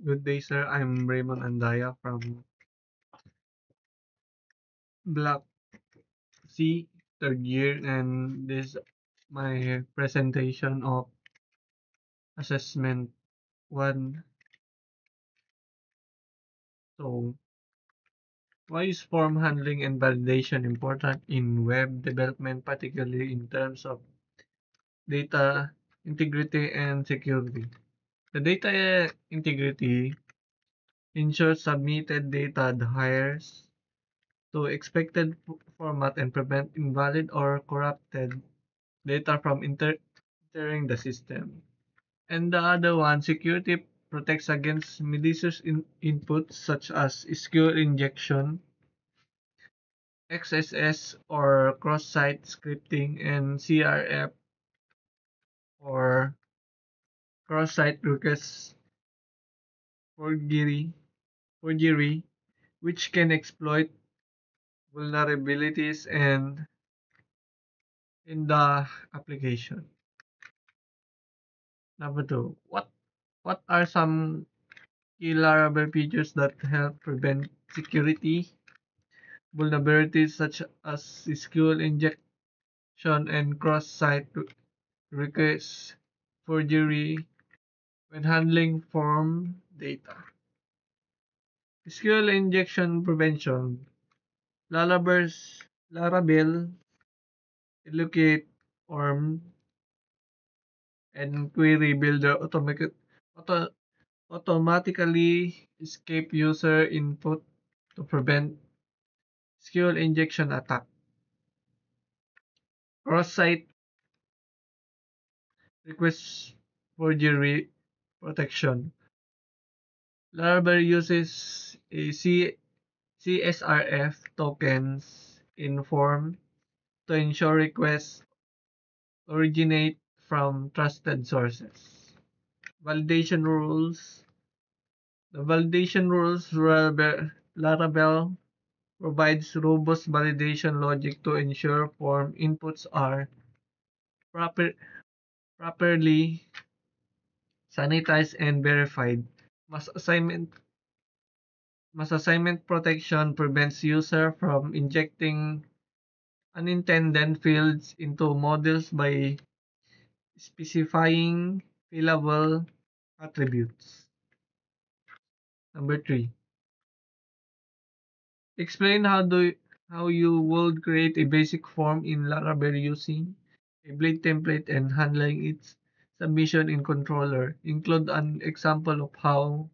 Good day, sir. I'm Raymond Andaya from Black Sea, third year, and this is my presentation of assessment one. So, why is form handling and validation important in web development, particularly in terms of data integrity and security? The data integrity ensures submitted data adheres to expected format and prevent invalid or corrupted data from entering the system. And the other one, security protects against malicious inputs such as SQL injection, XSS or cross-site scripting, and CRF or cross-site request forgery, forgery, which can exploit vulnerabilities and in the application. Number two, what are some key Laravel features that help prevent security vulnerabilities such as SQL injection and cross-site request forgery when handling form data. SQL injection prevention. Laravel allocate form and query builder auto, automatically escape user input to prevent SQL injection attack. Cross-site request forgery protection. Laravel uses a CSRF tokens in form to ensure requests originate from trusted sources. Validation rules. The validation rules Laravel provides robust validation logic to ensure form inputs are proper, properly sanitized and verified. Mass assignment Mass assignment protection prevents user from injecting unintended fields into models by specifying fillable attributes. Number three, explain how you would create a basic form in Laravel using a blade template and handling its submission in controller. Include an example of how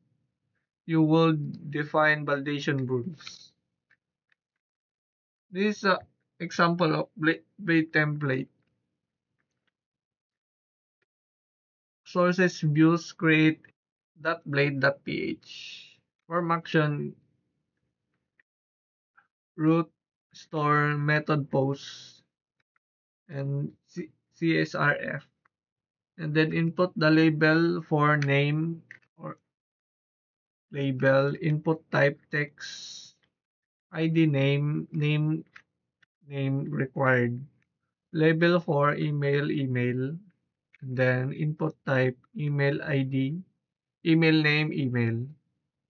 you would define validation rules. This is an example of blade template. Sources views create .blade.ph. Form action root store method post and CSRF. And then input the label for name or label, input type text, ID name required. Label for email, and then input type email ID, email name, email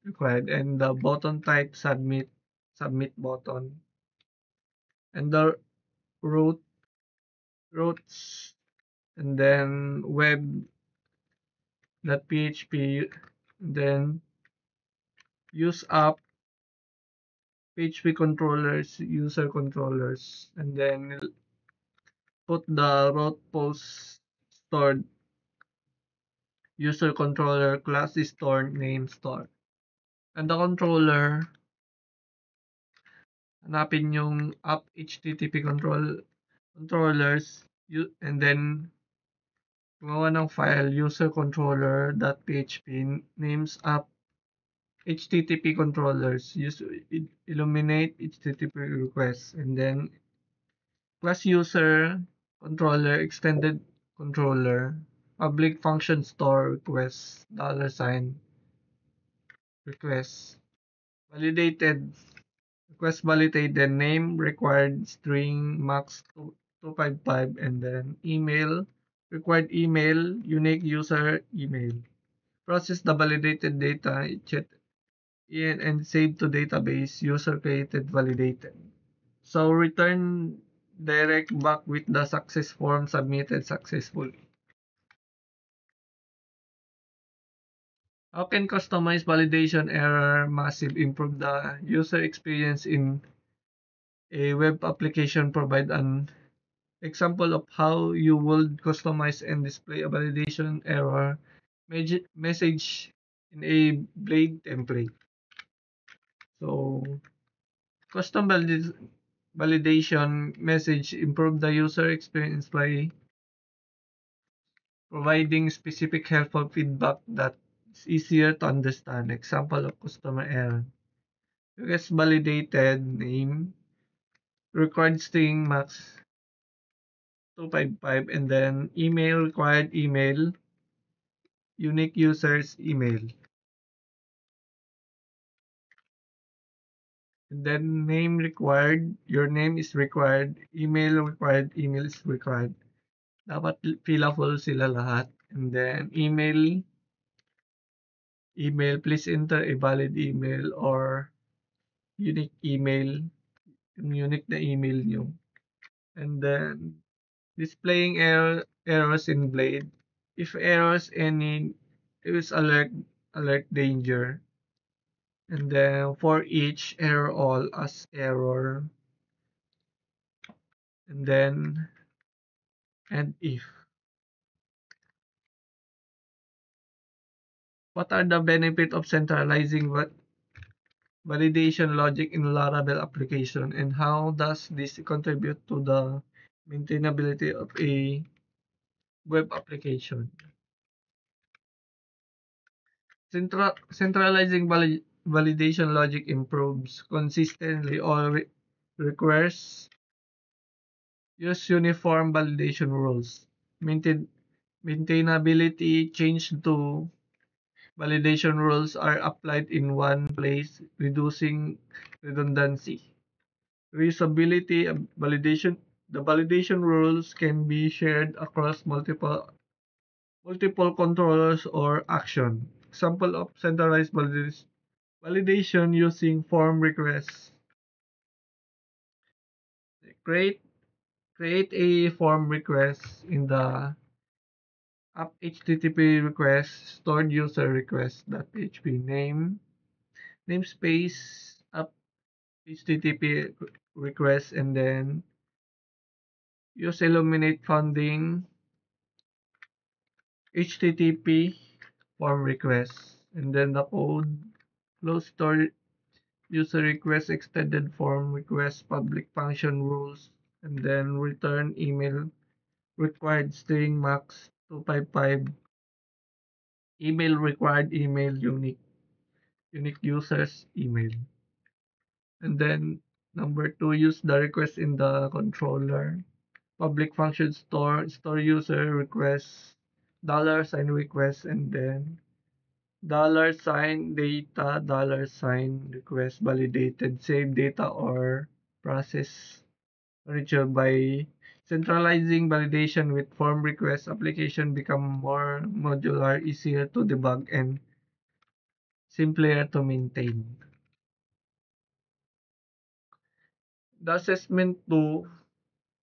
required, and the button type submit button, and the root routes, and then web.php, then use app PHP controllers, user controllers, and then put the route post stored user controller class is stored name store. And the controller, hanapin yung app HTTP controllers and then gumawa ng file user controller.php names app HTTP controllers. Illuminate HTTP requests and then class user controller extended controller public function store request $sign request validated request validated name required string max 255 and then email required email unique user email process the validated data, and save to database user created validated. So return direct back with the success form submitted successfully. How can customized validation error massive improve the user experience in a web application? Provide an example of how you would customize and display a validation error message in a Blade template. So, validation message improve the user experience by providing specific helpful feedback that's easier to understand. Example of customer error. Request validated name, required string max 255, and then email required email, unique users email. And then name required, your name is required, required, email is required. Dapat fillable sila lahat. And then email, please enter a valid email or unique email, yung unique na email nyo. And then displaying errors in Blade. If errors any, it is alert danger. And then for each error all as error. And then and if. What are the benefits of centralizing validation logic in Laravel application, and how does this contribute to the maintainability of a web application? Centralizing validation logic improves consistently or requires use uniform validation rules. Maintainability change to validation rules are applied in one place, reducing redundancy. Reusability validation. The validation rules can be shared across multiple controllers or action. Example of centralized validation using form requests. Create create a form request in the app HTTP request stored user request.php namespace app HTTP request, and then use Illuminate founding HTTP form request, and then the code close store user request extended form request public function rules, and then return email required string max 255, email required email unique users email. And then number 2, use the request in the controller. Public function store user request $sign request, and then $sign data $sign request validated save data or process retrieved. By centralizing validation with form requests, application become more modular, easier to debug, and simpler to maintain. The assessment 2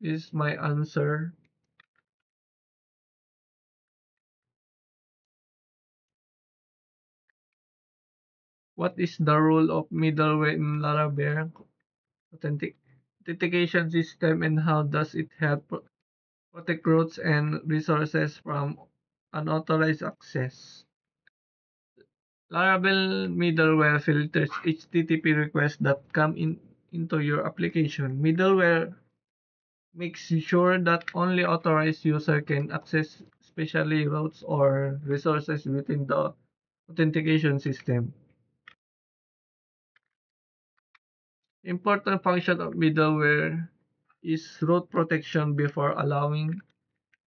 is my answer. What is the role of middleware in Laravel authentication system, and how does it help protect routes and resources from unauthorized access? Laravel middleware filters HTTP requests that come into your application. Middleware makes sure that only authorized user can access especially routes or resources within the authentication system. Important function of middleware is route protection. Before allowing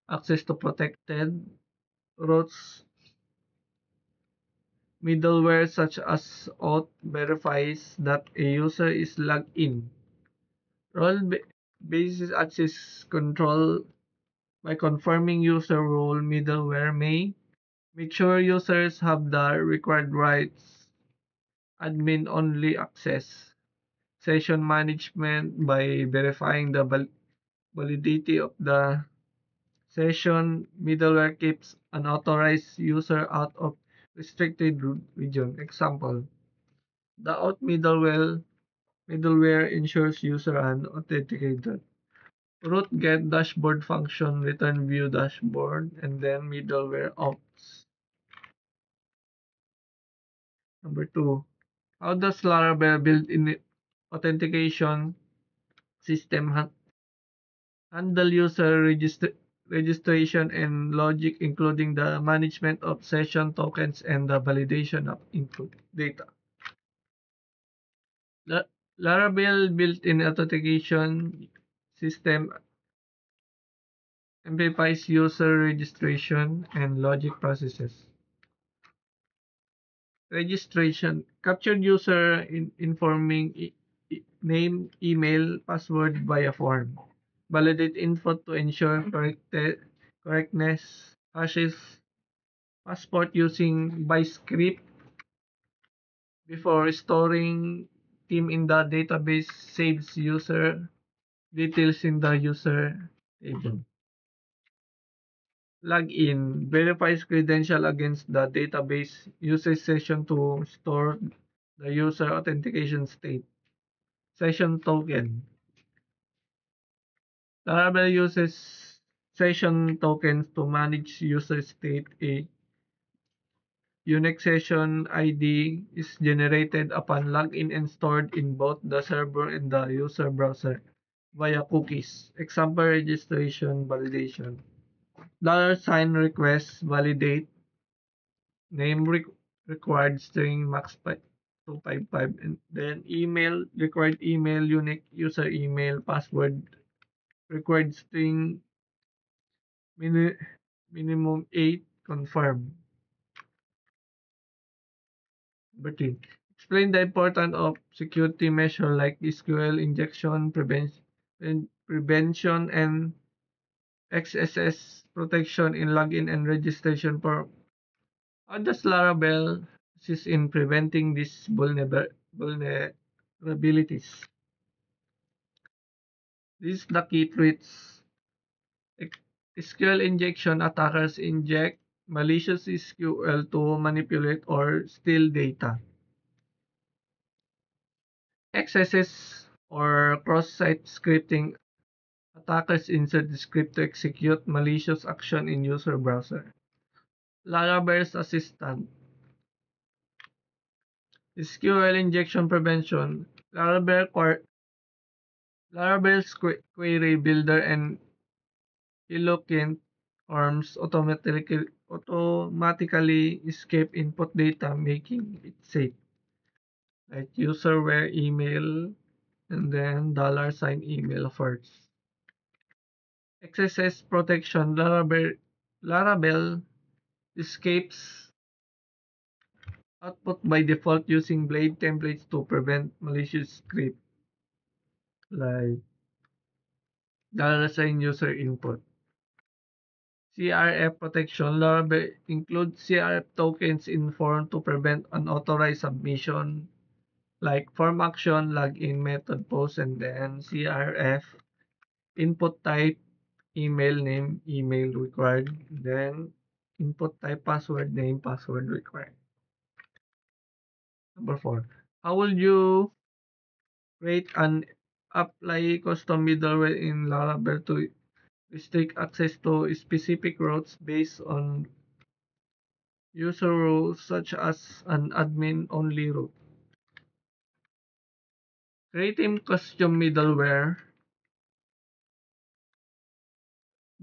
access to protected routes, middleware such as auth verifies that a user is logged in. Role-based access control. By confirming user role, middleware may Make sure users have the required rights, admin only access, session management by verifying the validity of the session, middleware keeps unauthorized user out of restricted region. Example, the out middleware ensures user unauthenticated. Root get dashboard function return view dashboard and then middleware ops. Number two, how does Laravel built-in authentication system handle user registration and logic, including the management of session tokens and the validation of input data? La- Laravel built-in authentication system amplifies user registration and logic processes. Registration captured user informing name, email, password via form. Validate info to ensure correctness. Hashes passport using by script before storing team in the database saves user details in the user table. Login verifies credential against the database uses session to store the user authentication state. Session token. Laravel uses session tokens to manage user state. A unique session ID is generated upon login and stored in both the server and the user browser via cookies. Example registration validation. $sign request validate name required string max 255 and then email required email unique user email password required string mini, minimum 8 confirm. Number 3. Explain the importance of security measure like SQL injection prevention and XSS protection in login and registration form. How does Laravel assist in preventing these vulnerabilities? These are the key threats. SQL injection attackers inject malicious SQL to manipulate or steal data. XSS or cross-site scripting attackers insert the script to execute malicious action in user browser. Laravel's assistant. SQL injection prevention. Laravel's query builder and eloquent arms automatically escape input data, making it safe. Like user where email and then $sign email first. XSS protection. Laravel escapes output by default using blade templates to prevent malicious script like $sign user input. CRF protection. Laravel includes CRF tokens in form to prevent unauthorized submission like form action, login method post, and then CRF input type, email name, email required, then input type password name, password required. Number 4. How will you create and apply custom middleware in Laravel to restrict access to specific routes based on user rules such as an admin only route? Creating custom middleware.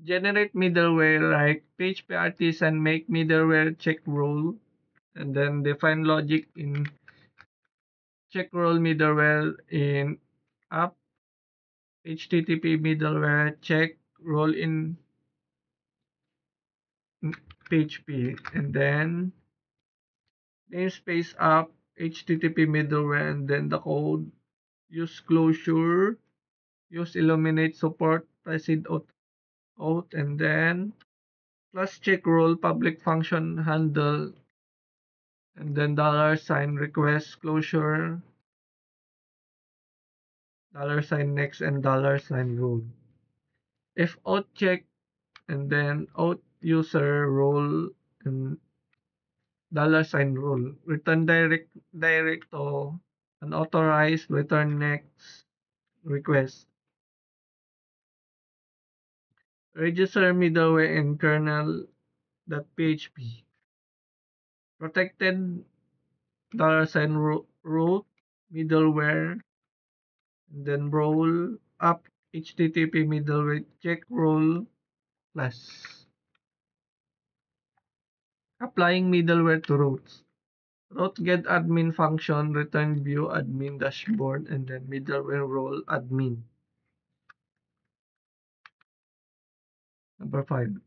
Generate middleware like PHP artisan make middleware check rule and then define logic in check rule middleware in app HTTP middleware check rule in PHP and then namespace app HTTP middleware and then the code use closure use illuminate support proceed out and then plus check rule, public function handle, and then $sign request closure, $sign next, and $sign rule. If out check and then out user role and $sign rule, return direct to unauthorized return next request. Register middleware in kernel.php. Protected $root middleware and then roll up HTTP middleware check role plus. Applying middleware to routes. Route get admin function, return view admin dashboard, and then middleware role admin. Number 5.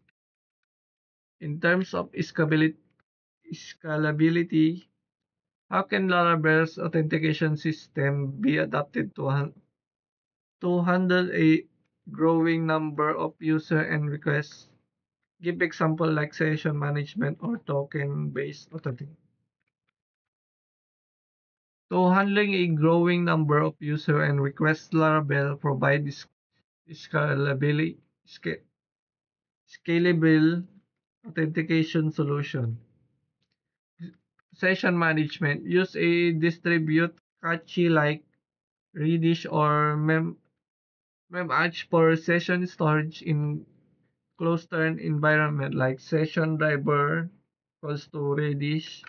In terms of scalability, how can Laravel's authentication system be adapted to handle a growing number of user and requests? Give example like session management or token-based authentication. To handling a growing number of user and requests, Laravel provides scalability, scalable authentication solution. Session management. Use a distribute cache like Redis or Memcache for session storage in closed-turn environment like session driver equals to Redis.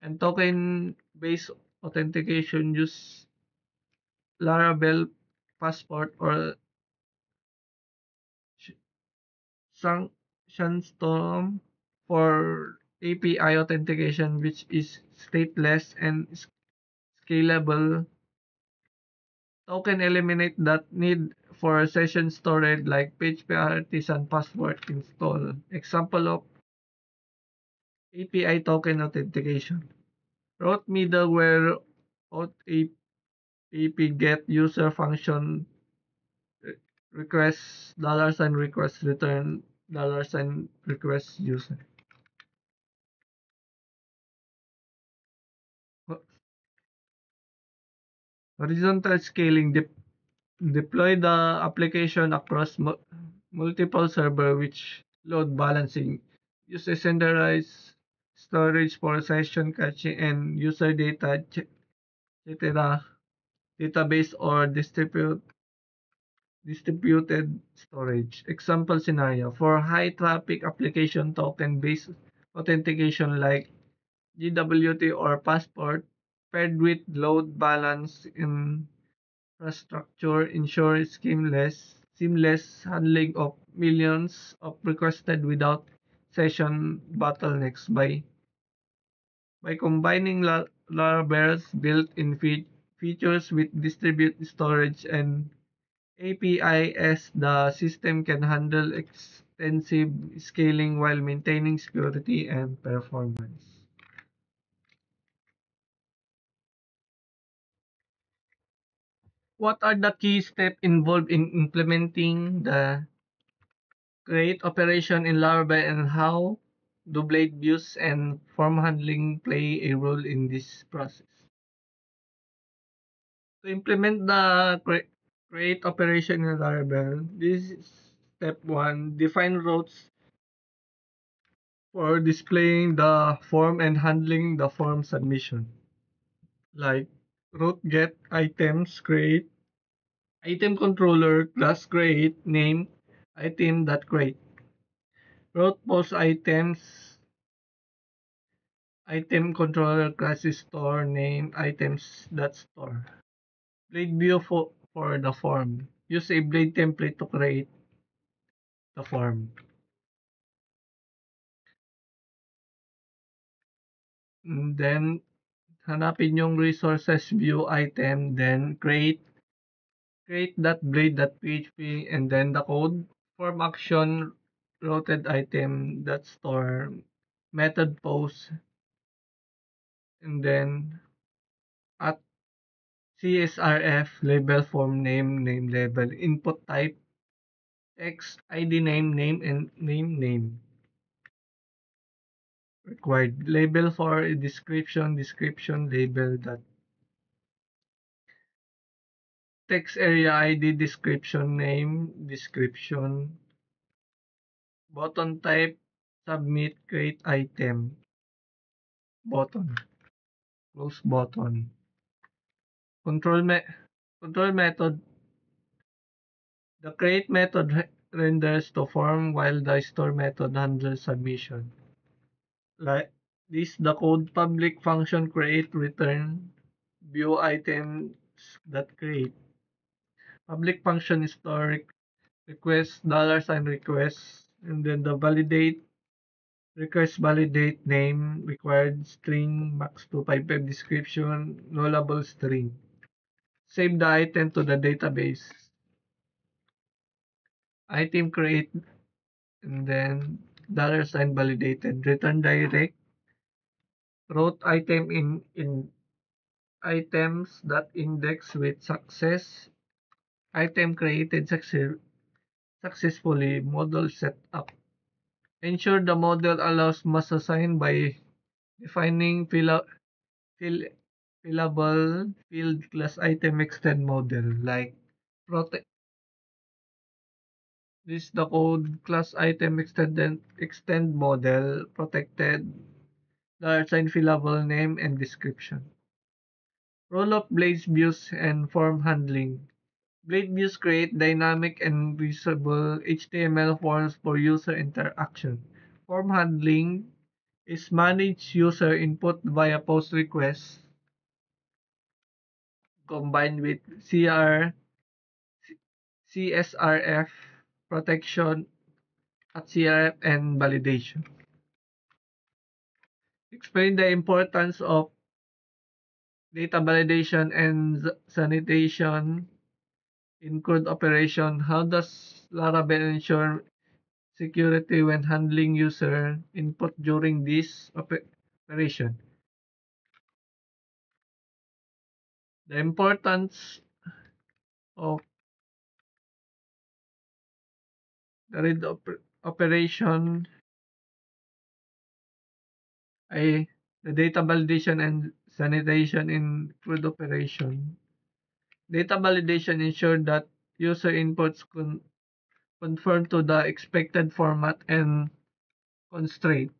And token-based authentication use Laravel Passport or Sunstorm for API authentication, which is stateless and scalable. Token eliminate that need for session storage like PHP Artisan Password install. Example of API token authentication. Route middleware out AP get user function request $sign request return $sign request user. Horizontal scaling deploy the application across multiple server which load balancing. Use a centralized storage for session caching and user data, etc. Database or distributed storage. Example scenario for high traffic application token based authentication like GWT or Passport paired with load balance infrastructure ensure seamless handling of millions of requested without session bottlenecks by combining Laravel's built-in features with distributed storage and APIs. The system can handle extensive scaling while maintaining security and performance. What are the key steps involved in implementing the create operation in Laravel and how do blade views and form handling play a role in this process? To implement the create operation in Laravel, this is step 1. Define routes for displaying the form and handling the form submission. Like route get items create item controller class create name item that create route post items item controller class store name items that store. Blade view for the form. Use a blade template to create the form. And then hanapin yung resources view item then create that blade.php and then the code form action routed item that store method post and then at CSRF label form name label input type text ID name and name. required. Label for a description label that text area ID description name description button type submit create item button close button control me control method. The create method renders to form while the store method handles submission. Like this, the code public function create return view items that create. Public function store request $sign request, and then the validate request validate name required string max 255 description nullable string. Save the item to the database. Item create and then $sign validated. Return direct. Route item in items that index with success. Item created successfully. Model set up. Ensure the model allows mass assign by defining fill, fillable field class item extend model like protect. This is the code class item extend model protected $sign fillable name and description. Roll-up blades views and form handling. Blade views create dynamic and reusable HTML forms for user interaction. Form handling is manage user input via post requests combined with CSRF protection at CRF and validation. Explain the importance of data validation and sanitation in code operation. How does Laravel ensure security when handling user input during this operation? The importance of the read operation ay the data validation and sanitation in code operation. Data validation ensures that user inputs conform to the expected format and constraint.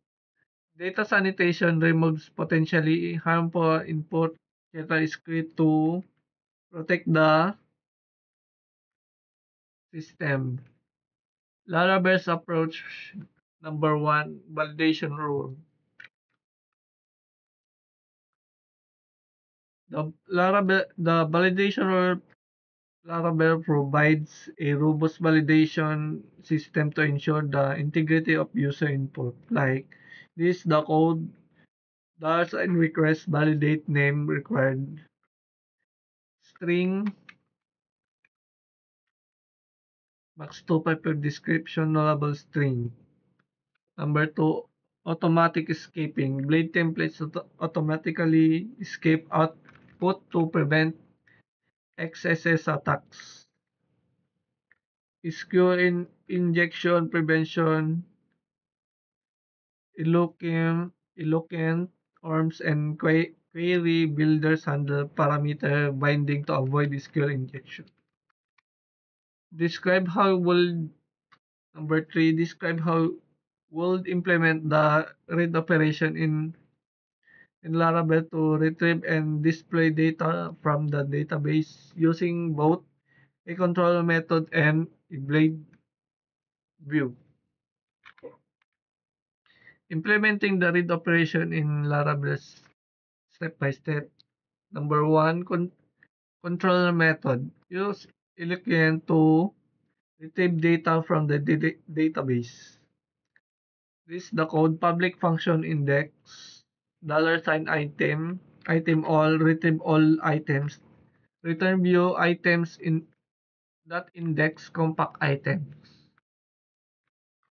Data sanitation removes potentially harmful input data script to protect the system. Laravel's approach number one, validation rule. The validation rule Laravel provides a robust validation system to ensure the integrity of user input. Like this, the code does and request validate name required string max 255 description nullable string. Number two, automatic escaping. Blade templates automatically escape output to prevent XSS attacks. SQL injection prevention, eloquent arms, and query builders handle parameter binding to avoid SQL injection. Describe how will Number three, describe how would implement the read operation in Laravel to retrieve and display data from the database using both a control method and a blade view. Implementing the read operation in Laravel step by step. Number one, controller method. Use eloquent to retrieve data from the database. This is the code public function index $sign item all retrieve all items return view items in that index compact items.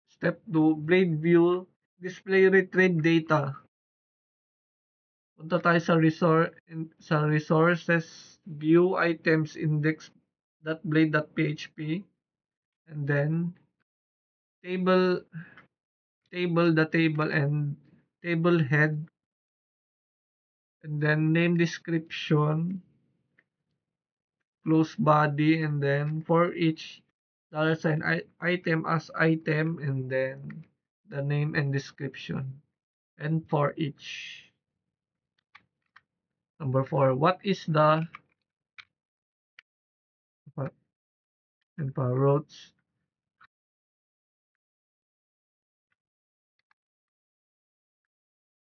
Step 2 blade view display retrieve data. Punta tayo sa resources view items index blade.php and then table the table and table head, and then name description, close body, and then for each $ item as item, and then the name and description. And for each. Number 4, what is the and for routes?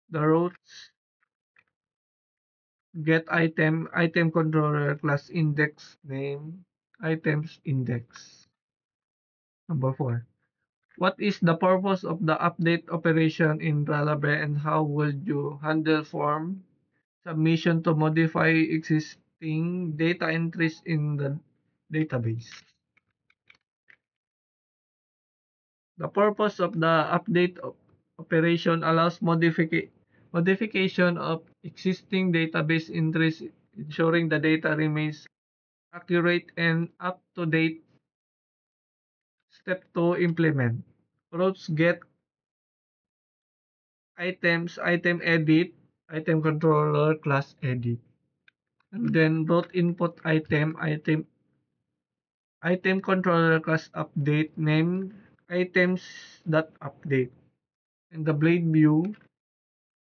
The routes get item controller class index name, items index. Number 4. What is the purpose of the update operation in Ralabre and how would you handle form submission to modify existing data entries in the database? The purpose of the update operation allows modification of existing database entries, ensuring the data remains accurate and up to date. Step 2, implement. Routes get items, item edit, item controller class edit. And then route input item controller class update name items that update. In the blade view,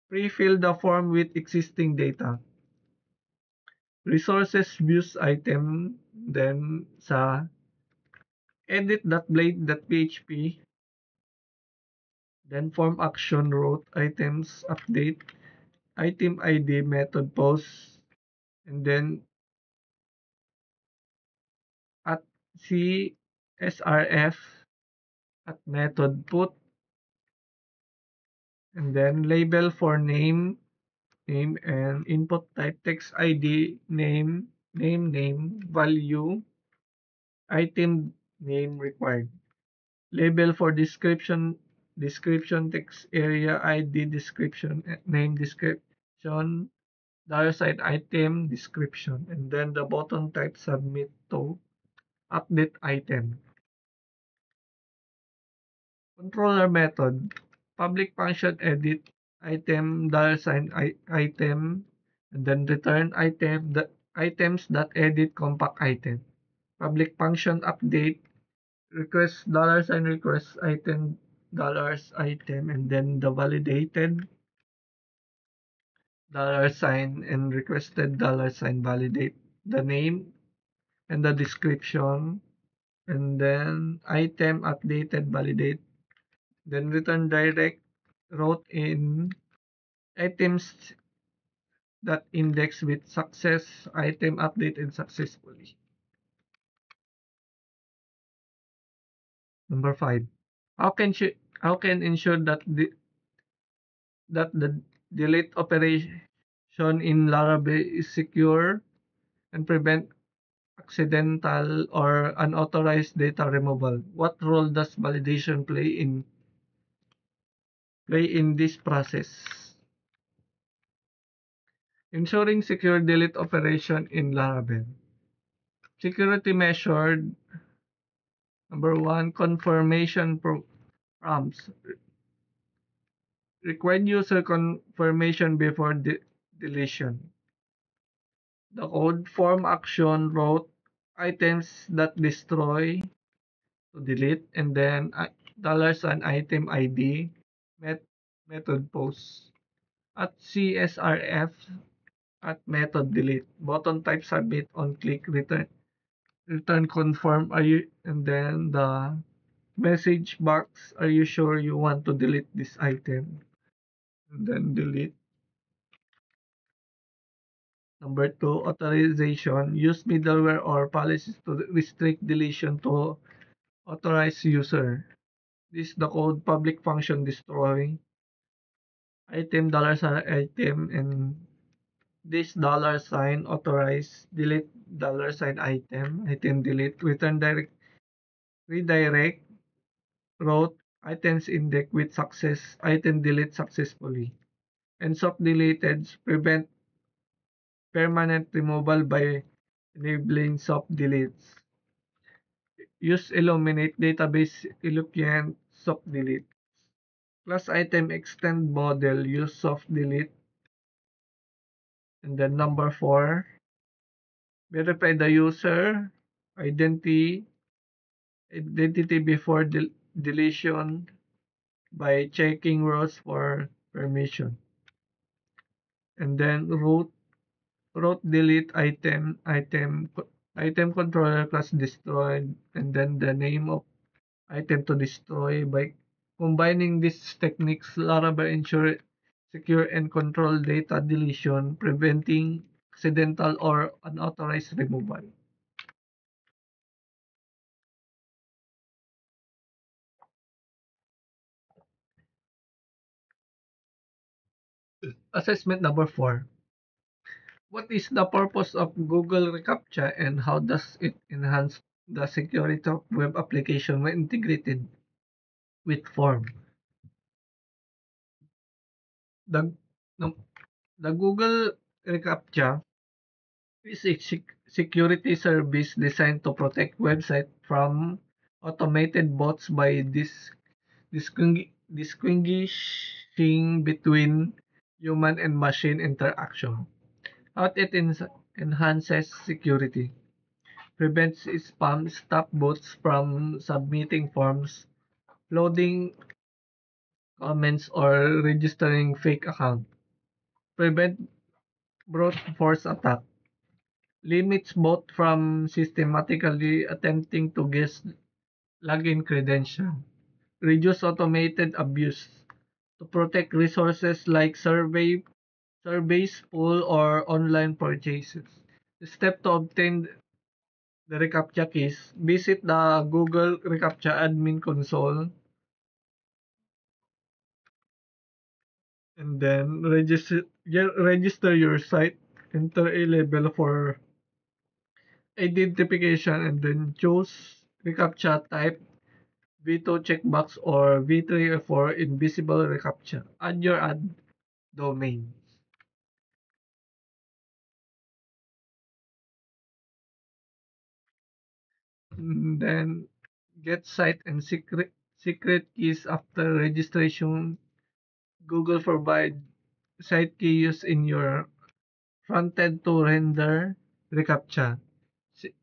pre-fill the form with existing data. Resources views item, then sa edit.blade.php, then form action route items update, item ID method post, and then at CSRF at method put, and then label for name and input type text ID name value item name required. Label for description text area ID description name description $sign item description, and then the button type submit to update item. Controller method public function edit item $sign item, and then return item the items that edit compact item. Public function update request $sign request item $item, and then the validated $sign and requested $sign validate the name and the description, and then item updated validate, then return direct wrote in items that index with success item updated successfully. Number 5, how can ensure that the delete operation in Laravel is secure and prevent accidental or unauthorized data removal? What role does validation play in this process? Ensuring secure delete operation in Laravel. Security measured. Number 1, confirmation prompts. Required user confirmation before deletion. The code form action wrote items that destroy to delete, and then $sign item ID method post at CSRF at method delete. Button type submit on click return confirm are you, and then the message box, are you sure you want to delete this item, and then delete. Number 2, authorization. Use middleware or policies to restrict deletion to authorized user. This is the code public function destroy item $sign item, and this $sign authorize delete $sign item delete return redirect route items index with success item delete successfully, and soft deleted prevent permanent removal by enabling soft deletes. Use Illuminate database Illupian soft delete. Class item extend model use soft delete. And then number 4, verify the user identity identity before deletion by checking rows for permission. And then root delete item controller class destroyed, and then the name of item to destroy. By combining these techniques, Laravel ensure secure and controlled data deletion, preventing accidental or unauthorized removal. Assessment number 4. What is the purpose of Google reCAPTCHA and how does it enhance the security of web application when integrated with Form? The, no, the Google reCAPTCHA is a security service designed to protect websites from automated bots by distinguishing between human and machine interaction. How it enhances security, prevents spam, stop bots from submitting forms, loading comments, or registering fake accounts, prevent brute force attack, limits bots from systematically attempting to guess login credential, reduce automated abuse, to protect resources like surveys, poll, or online purchases. The step to obtain the reCAPTCHA keys, visit the Google reCAPTCHA admin console and then register your site, enter a label for identification, and then choose reCAPTCHA type V2 checkbox or V3 for invisible reCAPTCHA. Add your domain. And then get site and secret keys after registration. Google provide site key used in your frontend to render reCAPTCHA.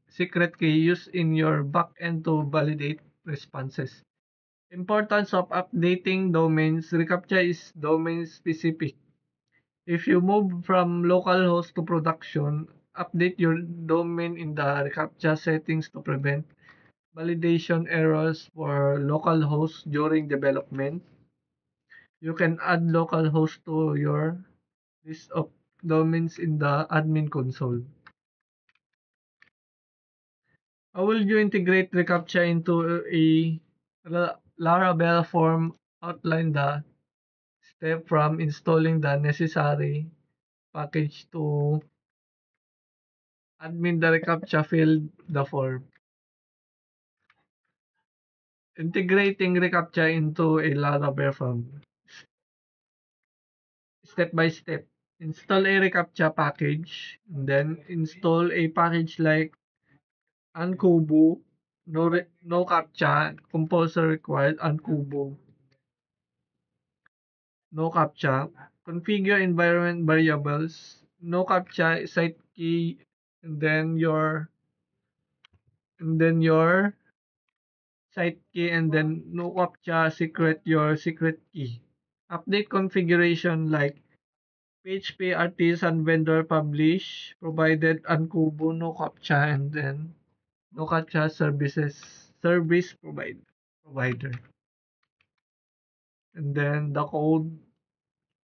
Secret key used in your backend to validate responses. Importance of updating domains. reCAPTCHA is domain specific. If you move from localhost to production, update your domain in the reCAPTCHA settings to prevent validation errors for localhost during development. You can add localhost to your list of domains in the admin console. How will you integrate reCAPTCHA into a Laravel form? Outline the step from installing the necessary package to admin the reCAPTCHA field the form. Integrating reCAPTCHA into a Laravel form. Step by step. Install a reCAPTCHA package, and then install a package like Ankubo, no CAPTCHA, composer required, Ankubo, no CAPTCHA, configure environment variables, no CAPTCHA, site key, and then your site key, and then no CAPTCHA secret, your secret key. Update configuration like PHP artisan vendor publish provided Ankubo no CAPTCHA, and then no CAPTCHA service provider. And then the code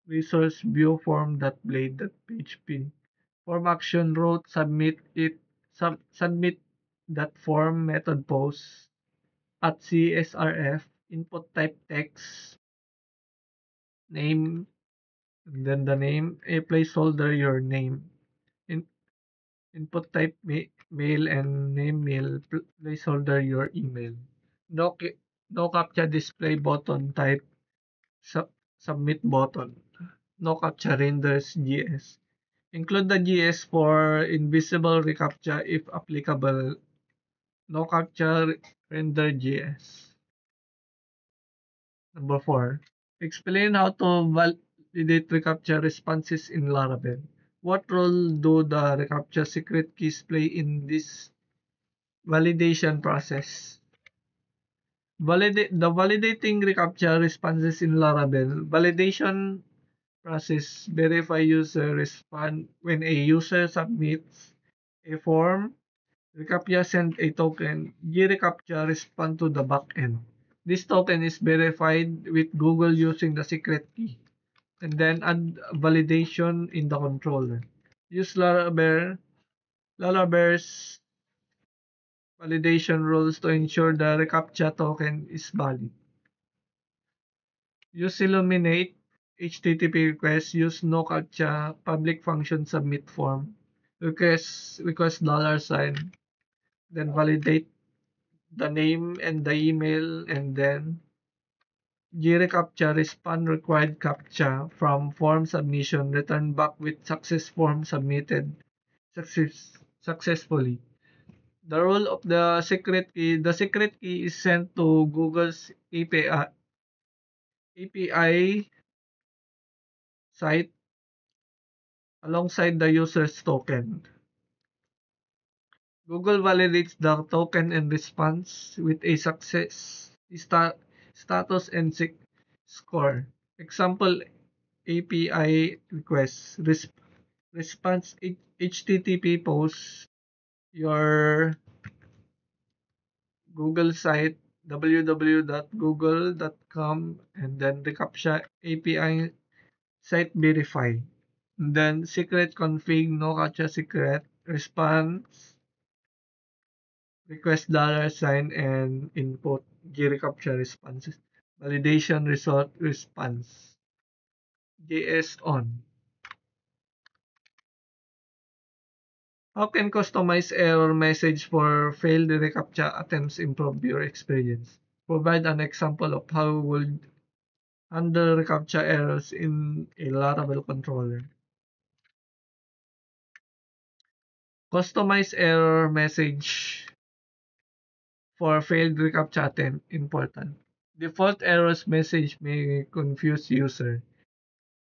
resource view form.blade.php. Form action route submit that form method post at CSRF input type text name, and then the name a placeholder your name in input type mail, and name mail placeholder your email. No no captcha display button type submit button. No captcha renders GS. Include the GS for invisible reCAPTCHA if applicable. No captcha render GS. Number 4. Explain how to validate reCAPTCHA responses in Laravel. What role do the reCAPTCHA secret keys play in this validation process? The validating reCAPTCHA responses in Laravel. Validation process verify user respond when a user submits a form. reCAPTCHA send a token. GReCAPTCHA respond to the backend. This token is verified with Google using the secret key. And then add validation in the controller. Use Laravel's validation rules to ensure the reCAPTCHA token is valid. Use Illuminate HTTP request. Use no captcha public function submit form. Request $sign. Then validate the name and the email, and then GReCAPTCHA respond required captcha from form submission. Return back with success form submitted successfully. The role of the secret key. The secret key is sent to Google's API site alongside the user's token. Google validates the token and response with a status and score. Example API request response HTTP post your Google site www.google.com, and then reCAPTCHA API site verify. And then secret config no captcha secret response request $sign and input GReCAPTCHA responses. Validation result response. JS on. How can customized error message for failed reCAPTCHA attempts improve your experience? Provide an example of how would handle reCAPTCHA errors in a Laravel controller. Customized error message for failed reCAPTCHA attempt important. Default errors message may confuse user.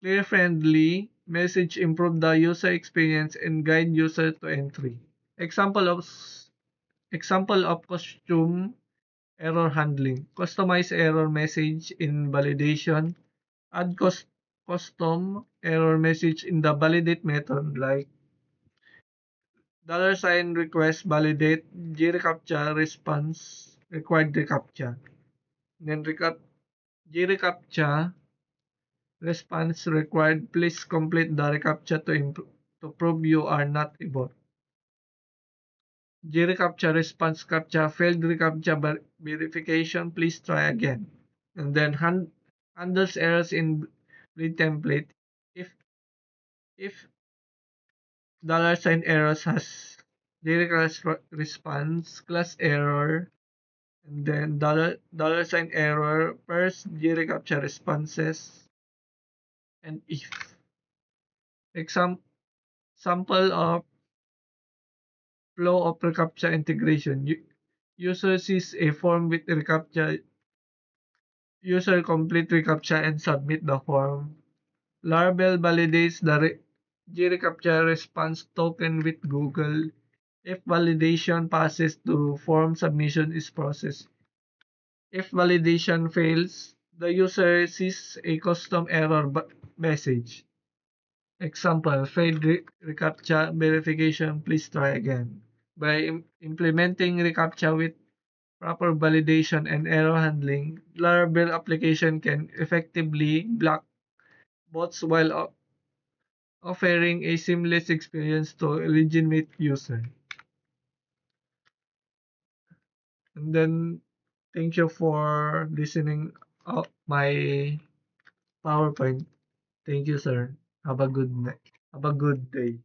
Clear friendly message improve the user experience and guide user to entry. Example of costume error handling. Customize error message in validation. Add custom error message in the validate method like $sign request validate GReCAPTCHA response required reCAPTCHA. Then GReCAPTCHA response required. Please complete the reCAPTCHA to prove you are not a bot. GReCAPTCHA response captcha failed reCAPTCHA verification. Please try again. And then handles errors in bleed template. If $sign errors has GReCAPTCHA response class error, and then $sign error first GReCAPTCHA responses, and if example sample of flow of reCAPTCHA integration. User sees a form with reCAPTCHA. User complete reCAPTCHA and submit the form. Laravel validates the GReCAPTCHA response token with Google. If validation passes, the form submission is processed. If validation fails, the user sees a custom error message. Example, failed reCAPTCHA verification, please try again. By implementing reCAPTCHA with proper validation and error handling, Laravel application can effectively block bots while offering a seamless experience to a legitimate user. And then, thank you for listening my PowerPoint. Thank you, sir. Have a good night. Have a good day.